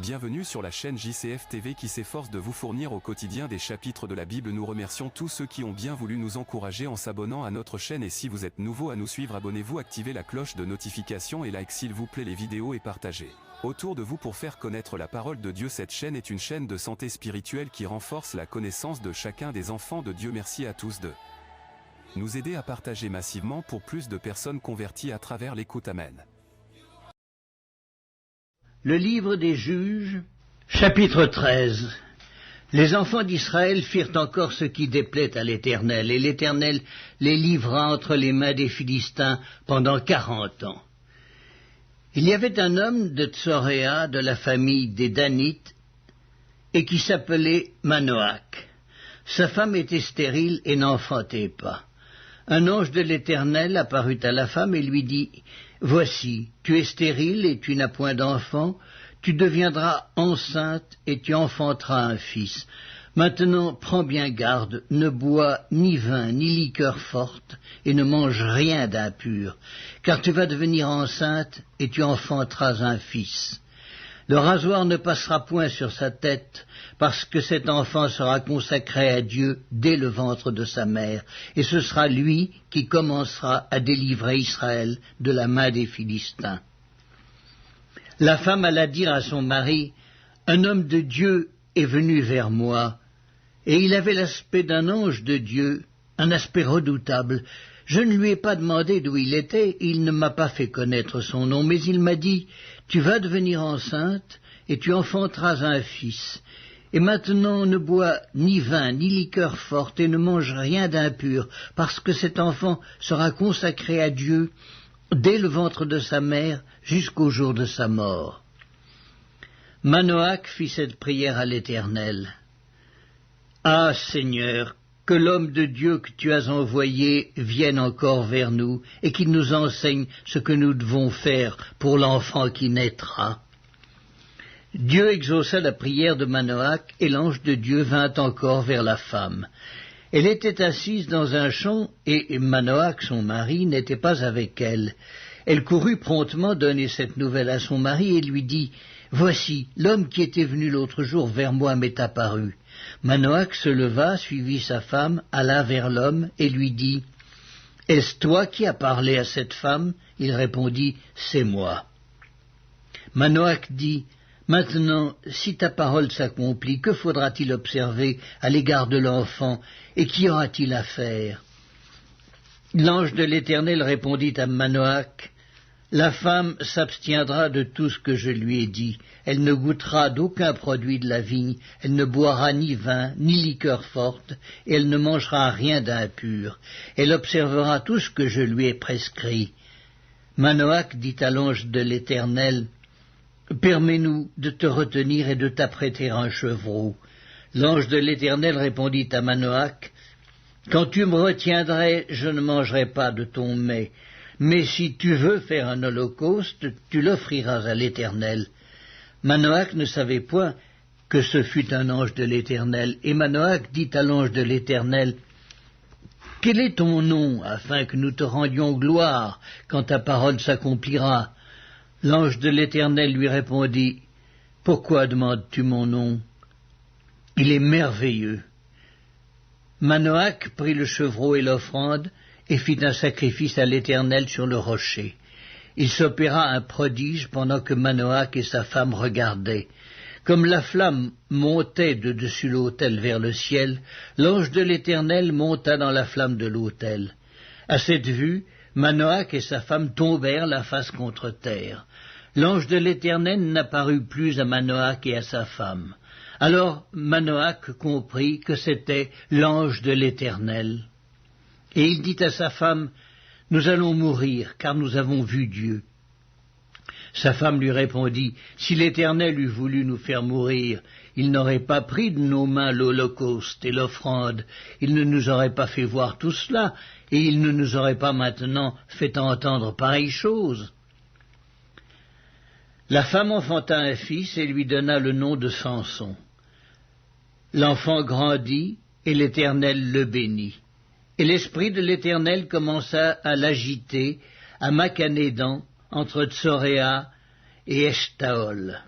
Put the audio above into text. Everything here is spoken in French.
Bienvenue sur la chaîne JCF TV qui s'efforce de vous fournir au quotidien des chapitres de la Bible. Nous remercions tous ceux qui ont bien voulu nous encourager en s'abonnant à notre chaîne, et si vous êtes nouveau à nous suivre, abonnez-vous, activez la cloche de notification et like s'il vous plaît les vidéos et partagez autour de vous pour faire connaître la parole de Dieu. Cette chaîne est une chaîne de santé spirituelle qui renforce la connaissance de chacun des enfants de Dieu. Merci à tous de nous aider à partager massivement pour plus de personnes converties à travers l'écoute. Amen. Le livre des Juges, chapitre 13. Les enfants d'Israël firent encore ce qui déplaît à l'Éternel, et l'Éternel les livra entre les mains des Philistins pendant 40 ans. Il y avait un homme de Tsoréa, de la famille des Danites, et qui s'appelait Manoach. Sa femme était stérile et n'enfantait pas. Un ange de l'Éternel apparut à la femme et lui dit « Voici, tu es stérile et tu n'as point d'enfant, tu deviendras enceinte et tu enfanteras un fils. Maintenant, prends bien garde, ne bois ni vin ni liqueur forte et ne mange rien d'impur, car tu vas devenir enceinte et tu enfanteras un fils. Le rasoir ne passera point sur sa tête, parce que cet enfant sera consacré à Dieu dès le ventre de sa mère, et ce sera lui qui commencera à délivrer Israël de la main des Philistins. » La femme alla dire à son mari, « Un homme de Dieu est venu vers moi, et il avait l'aspect d'un ange de Dieu, un aspect redoutable. Je ne lui ai pas demandé d'où il était, et il ne m'a pas fait connaître son nom, mais il m'a dit, « Tu vas devenir enceinte, et tu enfanteras un fils. Et maintenant ne bois ni vin, ni liqueur forte, et ne mange rien d'impur, parce que cet enfant sera consacré à Dieu dès le ventre de sa mère jusqu'au jour de sa mort. » Manoach fit cette prière à l'Éternel. « Ah, Seigneur, que l'homme de Dieu que tu as envoyé vienne encore vers nous et qu'il nous enseigne ce que nous devons faire pour l'enfant qui naîtra. » Dieu exauça la prière de Manoach et l'ange de Dieu vint encore vers la femme. Elle était assise dans un champ et Manoach, son mari, n'était pas avec elle. Elle courut promptement donner cette nouvelle à son mari et lui dit « Voici, l'homme qui était venu l'autre jour vers moi m'est apparu. » Manoach se leva, suivit sa femme, alla vers l'homme et lui dit « Est-ce toi qui as parlé à cette femme ?» Il répondit « C'est moi. » Manoach dit « Maintenant, si ta parole s'accomplit, que faudra-t-il observer à l'égard de l'enfant, et qu'y aura-t-il à faire ?» L'ange de l'Éternel répondit à Manoach, « La femme s'abstiendra de tout ce que je lui ai dit. Elle ne goûtera d'aucun produit de la vigne, elle ne boira ni vin, ni liqueur forte, et elle ne mangera rien d'impur. Elle observera tout ce que je lui ai prescrit. » Manoach dit à l'ange de l'Éternel, « Permets-nous de te retenir et de t'apprêter un chevreau. » L'ange de l'Éternel répondit à Manoach, « Quand tu me retiendrais, je ne mangerai pas de ton mets, mais si tu veux faire un holocauste, tu l'offriras à l'Éternel. » Manoach ne savait point que ce fût un ange de l'Éternel, et Manoach dit à l'ange de l'Éternel, « Quel est ton nom, afin que nous te rendions gloire quand ta parole s'accomplira ?» L'ange de l'Éternel lui répondit, « Pourquoi demandes-tu mon nom? Il est merveilleux. » Manoach prit le chevreau et l'offrande, et fit un sacrifice à l'Éternel sur le rocher. Il s'opéra un prodige pendant que Manoach et sa femme regardaient. Comme la flamme montait de dessus l'autel vers le ciel, l'ange de l'Éternel monta dans la flamme de l'autel. À cette vue, Manoach et sa femme tombèrent la face contre terre. L'ange de l'Éternel n'apparut plus à Manoach et à sa femme. Alors Manoach comprit que c'était l'ange de l'Éternel. Et il dit à sa femme, « Nous allons mourir, car nous avons vu Dieu. » Sa femme lui répondit, « Si l'Éternel eût voulu nous faire mourir, il n'aurait pas pris de nos mains l'holocauste et l'offrande, il ne nous aurait pas fait voir tout cela, et il ne nous aurait pas maintenant fait entendre pareille chose. » La femme enfanta un fils et lui donna le nom de Samson. L'enfant grandit, et l'Éternel le bénit. Et l'esprit de l'Éternel commença à l'agiter à Machanédan, entre Tsoréa et Eshtaol.